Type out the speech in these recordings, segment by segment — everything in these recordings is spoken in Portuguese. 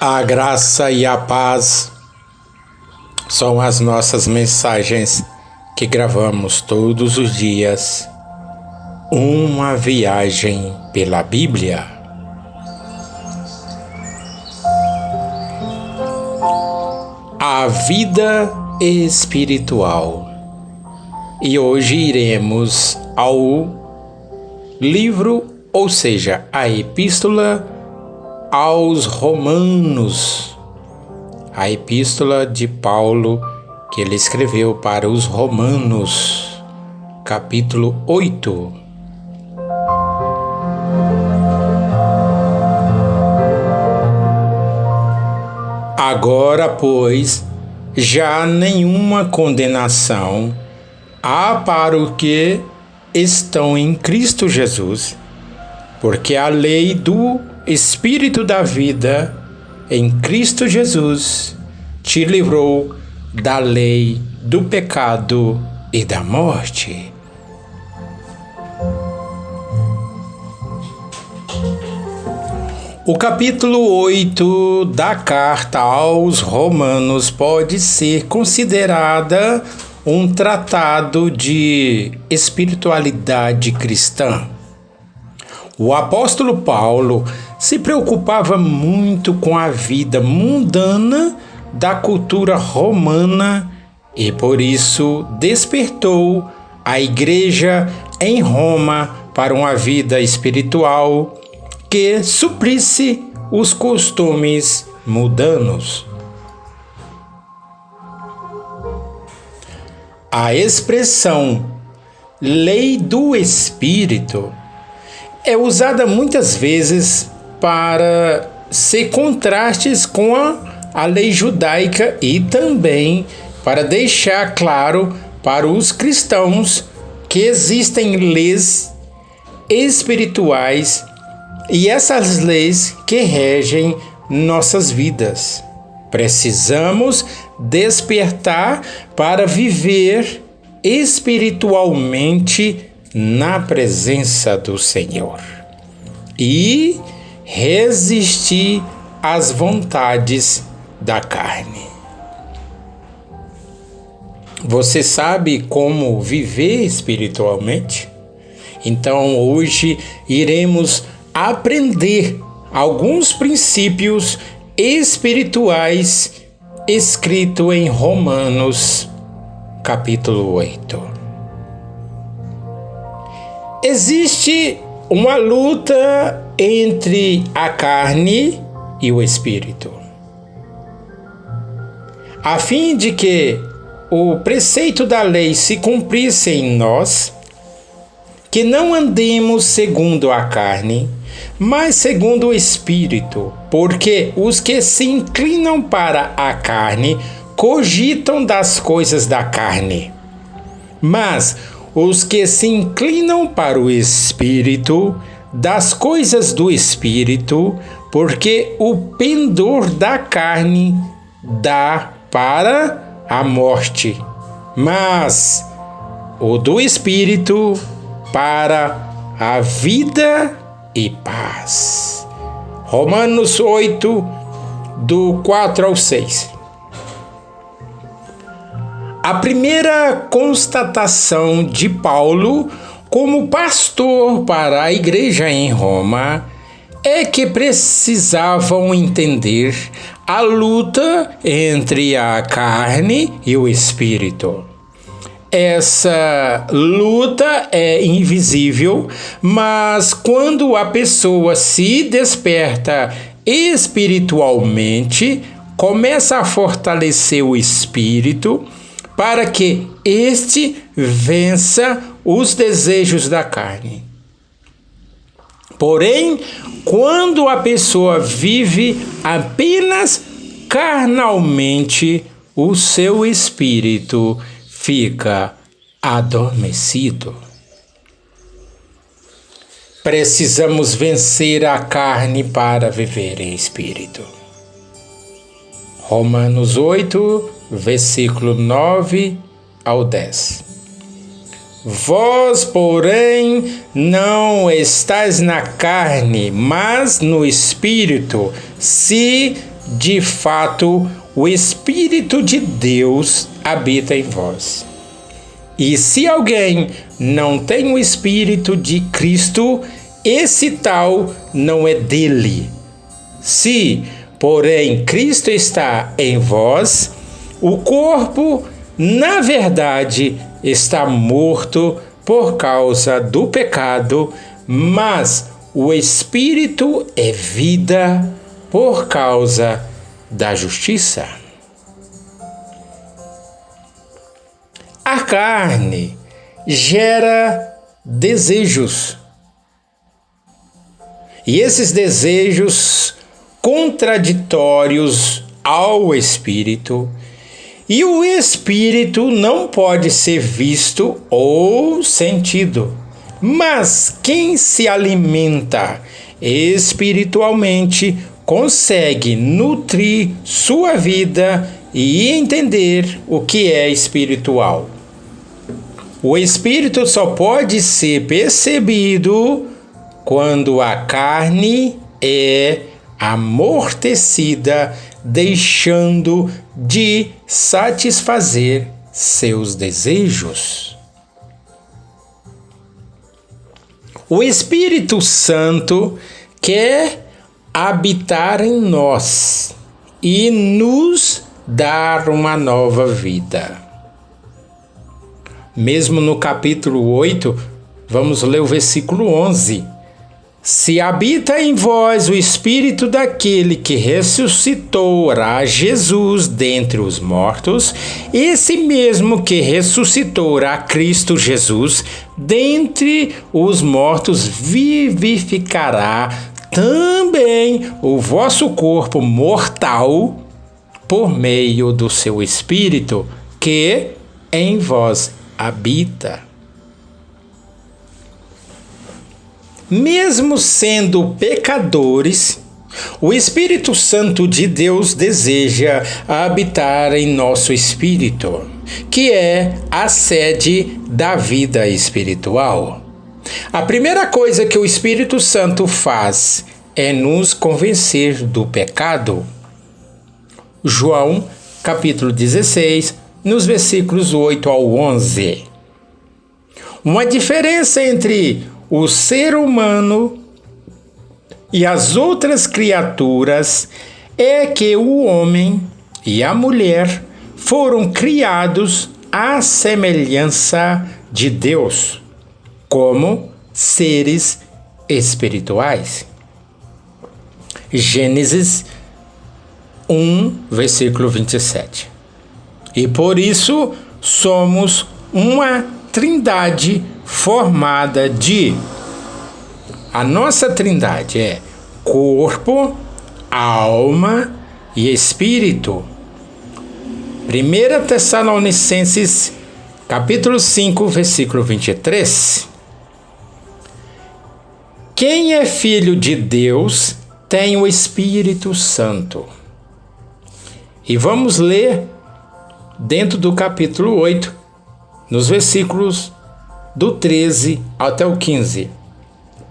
A graça e a paz são as nossas mensagens que gravamos todos os dias. Uma viagem pela Bíblia. A vida espiritual. E hoje iremos ao livro, ou seja, a Epístola aos Romanos. A Epístola de Paulo que ele escreveu para os Romanos, capítulo 8. Agora, pois, já nenhuma condenação há para os que estão em Cristo Jesus, porque a lei do Espírito da vida em Cristo Jesus te livrou da lei do pecado e da morte. O capítulo 8 da carta aos Romanos pode ser considerada um tratado de espiritualidade cristã. O apóstolo Paulo se preocupava muito com a vida mundana da cultura romana e por isso despertou a igreja em Roma para uma vida espiritual que suprisse os costumes mundanos. A expressão lei do Espírito é usada muitas vezes para ser contrastes com a lei judaica e também para deixar claro para os cristãos que existem leis espirituais e essas leis que regem nossas vidas. Precisamos despertar para viver espiritualmente na presença do Senhor e resistir às vontades da carne. Você sabe como viver espiritualmente? Então hoje iremos aprender alguns princípios espirituais escritos em Romanos, capítulo 8. Existe uma luta entre a carne e o espírito, a fim de que o preceito da lei se cumprisse em nós, que não andemos segundo a carne, mas segundo o Espírito, porque os que se inclinam para a carne cogitam das coisas da carne, mas os que se inclinam para o Espírito, das coisas do Espírito, porque o pendor da carne dá para a morte, mas o do Espírito para a vida e paz. Romanos 8, do 4 ao 6. A primeira constatação de Paulo como pastor para a igreja em Roma é que precisavam entender a luta entre a carne e o espírito. Essa luta é invisível, mas quando a pessoa se desperta espiritualmente, começa a fortalecer o espírito para que este vença os desejos da carne. Porém, quando a pessoa vive apenas carnalmente, o seu espírito fica adormecido. Precisamos vencer a carne para viver em espírito. Romanos 8, versículo 9 ao 10. Vós, porém, não estáis na carne, mas no Espírito, se de fato, o Espírito de Deus habita em vós. E se alguém não tem o Espírito de Cristo, esse tal não é dele. Se, porém, Cristo está em vós, o corpo, na verdade, está morto por causa do pecado, mas o Espírito é vida por causa da justiça. A carne gera desejos. E esses desejos contraditórios ao Espírito, e o Espírito não pode ser visto ou sentido. Mas quem se alimenta espiritualmente consegue nutrir sua vida e entender o que é espiritual. O Espírito só pode ser percebido quando a carne é amortecida, deixando de satisfazer seus desejos. O Espírito Santo quer habitar em nós e nos dar uma nova vida. Mesmo no capítulo 8, vamos ler o versículo 11. Se habita em vós o Espírito daquele que ressuscitou a Jesus dentre os mortos, esse mesmo que ressuscitou a Cristo Jesus dentre os mortos vivificará também o vosso corpo mortal por meio do seu Espírito que em vós habita. Mesmo sendo pecadores, o Espírito Santo de Deus deseja habitar em nosso espírito, que é a sede da vida espiritual. A primeira coisa que o Espírito Santo faz é nos convencer do pecado. João, capítulo 16, nos versículos 8 ao 11. Uma diferença entre o ser humano e as outras criaturas é que o homem e a mulher foram criados à semelhança de Deus, como seres espirituais. Gênesis 1, versículo 27. E por isso somos uma trindade formada de... A nossa trindade é corpo, alma e espírito. 1 Tessalonicenses, capítulo 5, versículo 23. Quem é filho de Deus tem o Espírito Santo. E vamos ler dentro do capítulo 8, nos versículos do 13 até o 15.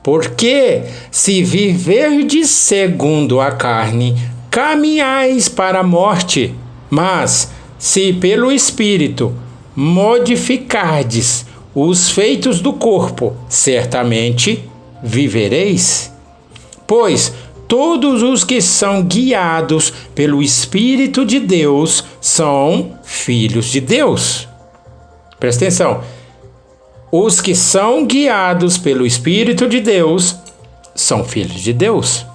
Porque se viverdes segundo a carne, caminhais para a morte, mas se pelo Espírito modificardes os feitos do corpo, certamente vivereis. Pois todos os que são guiados pelo Espírito de Deus são filhos de Deus. Presta atenção. Os que são guiados pelo Espírito de Deus são filhos de Deus.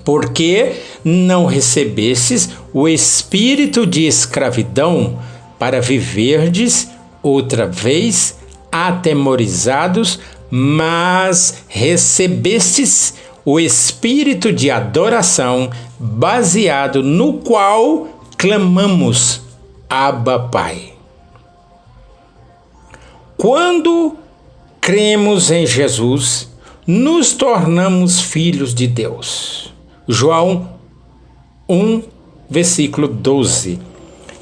Porque não recebestes o espírito de escravidão para viverdes outra vez atemorizados, mas recebestes o espírito de adoração, baseado no qual clamamos, Abba, Pai. Quando cremos em Jesus, nos tornamos filhos de Deus. João 1, versículo 12.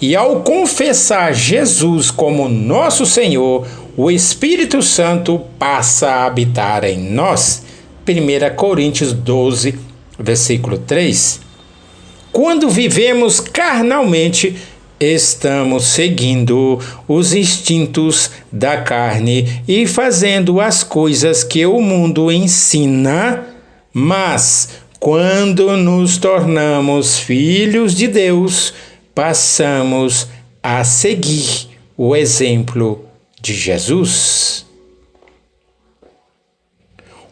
E ao confessar Jesus como nosso Senhor, o Espírito Santo passa a habitar em nós. 1 Coríntios 12, versículo 3. Quando vivemos carnalmente, estamos seguindo os instintos da carne e fazendo as coisas que o mundo ensina, mas quando nos tornamos filhos de Deus, passamos a seguir o exemplo de Jesus.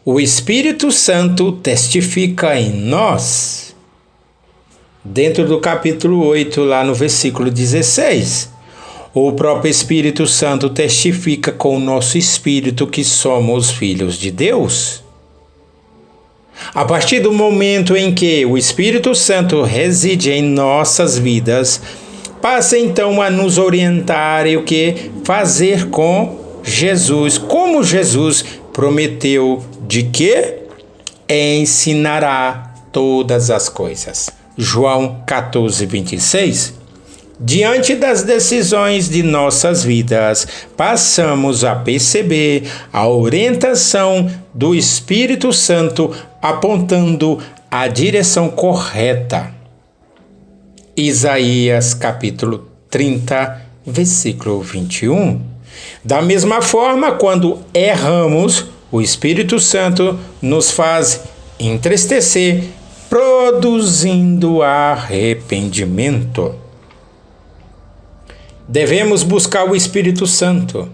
O Espírito Santo testifica em nós. Dentro do capítulo 8, lá no versículo 16, o próprio Espírito Santo testifica com o nosso espírito que somos filhos de Deus. A partir do momento em que o Espírito Santo reside em nossas vidas, passa então a nos orientar e o que fazer com Jesus, como Jesus prometeu de que ensinará todas as coisas. João 14, 26. Diante das decisões de nossas vidas, passamos a perceber a orientação do Espírito Santo apontando a direção correta. Isaías capítulo 30, versículo 21. Da mesma forma, quando erramos, o Espírito Santo nos faz entristecer, produzindo arrependimento. Devemos buscar o Espírito Santo.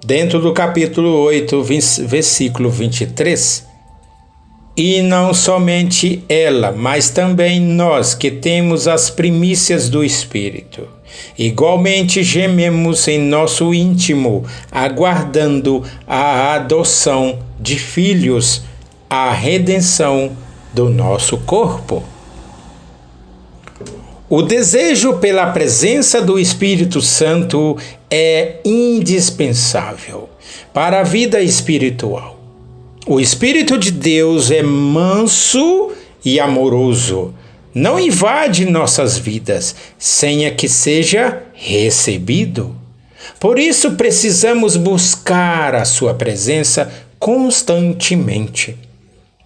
Dentro do capítulo 8, versículo 23. E não somente ela, mas também nós que temos as primícias do Espírito. Igualmente gememos em nosso íntimo, aguardando a adoção de filhos, a redenção do nosso corpo. O desejo pela presença do Espírito Santo é indispensável para a vida espiritual. O Espírito de Deus é manso e amoroso. Não invade nossas vidas sem que seja recebido. Por isso precisamos buscar a sua presença constantemente.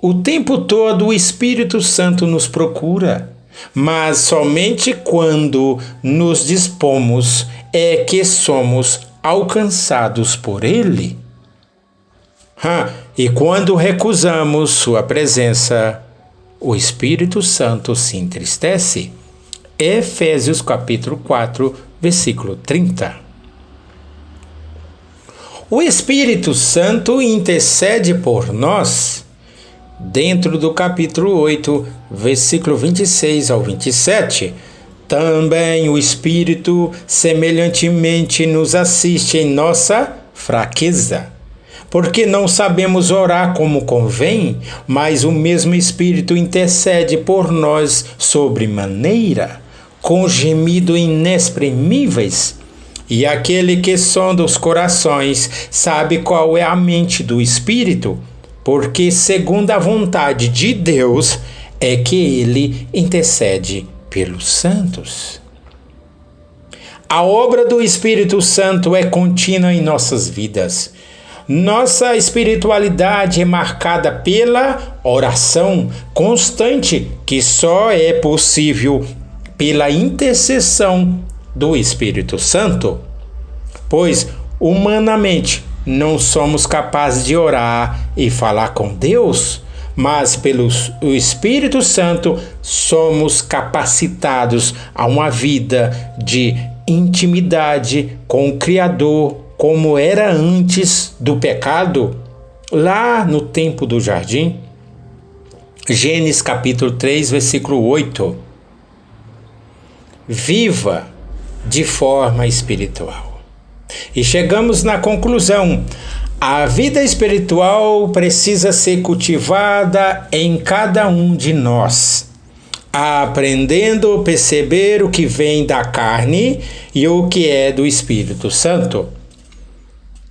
O tempo todo o Espírito Santo nos procura, mas somente quando nos dispomos é que somos alcançados por Ele. E quando recusamos sua presença, o Espírito Santo se entristece. Efésios capítulo 4, versículo 30. O Espírito Santo intercede por nós. Dentro do capítulo 8, versículo 26 ao 27, também o Espírito semelhantemente nos assiste em nossa fraqueza. Porque não sabemos orar como convém, mas o mesmo Espírito intercede por nós sobremaneira, com gemido inexprimíveis. E aquele que sonda os corações sabe qual é a mente do Espírito, porque segundo a vontade de Deus é que ele intercede pelos santos. A obra do Espírito Santo é contínua em nossas vidas. Nossa espiritualidade é marcada pela oração constante, que só é possível pela intercessão do Espírito Santo, pois humanamente não somos capazes de orar e falar com Deus, mas pelo Espírito Santo somos capacitados a uma vida de intimidade com o Criador, como era antes do pecado, lá no tempo do jardim. Gênesis capítulo 3, versículo 8. Viva de forma espiritual. E chegamos na conclusão. A vida espiritual precisa ser cultivada em cada um de nós, aprendendo a perceber o que vem da carne e o que é do Espírito Santo.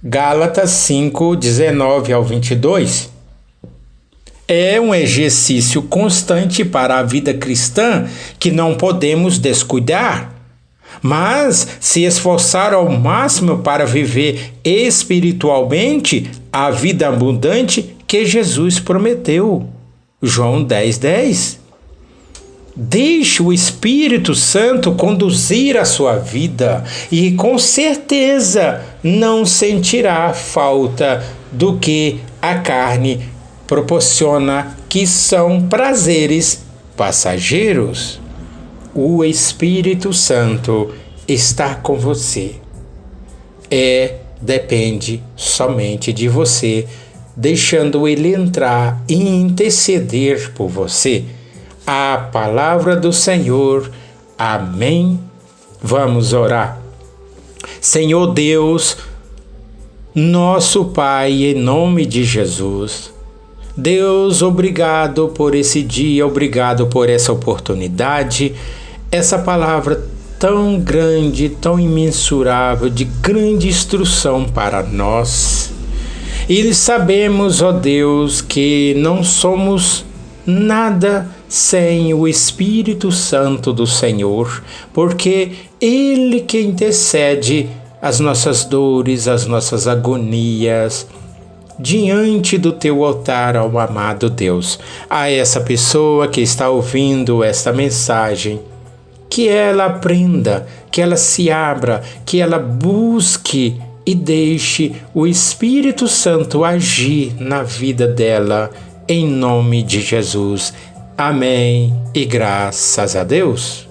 Gálatas 5, 19 ao 22. É um exercício constante para a vida cristã que não podemos descuidar, mas se esforçar ao máximo para viver espiritualmente a vida abundante que Jesus prometeu. João 10, 10. Deixe o Espírito Santo conduzir a sua vida e com certeza não sentirá falta do que a carne proporciona, que são prazeres passageiros. O Espírito Santo está com você. Depende somente de você, deixando ele entrar e interceder por você. A palavra do Senhor. Amém. Vamos orar. Senhor Deus, nosso Pai, em nome de Jesus. Deus, obrigado por esse dia, obrigado por essa oportunidade, essa palavra tão grande, tão imensurável, de grande instrução para nós. E sabemos, ó Deus, que não somos nada sem o Espírito Santo do Senhor, porque Ele que intercede as nossas dores, as nossas agonias, diante do teu altar, ó amado Deus. A essa pessoa que está ouvindo esta mensagem, que ela aprenda, que ela se abra, que ela busque e deixe o Espírito Santo agir na vida dela, em nome de Jesus. Amém e graças a Deus.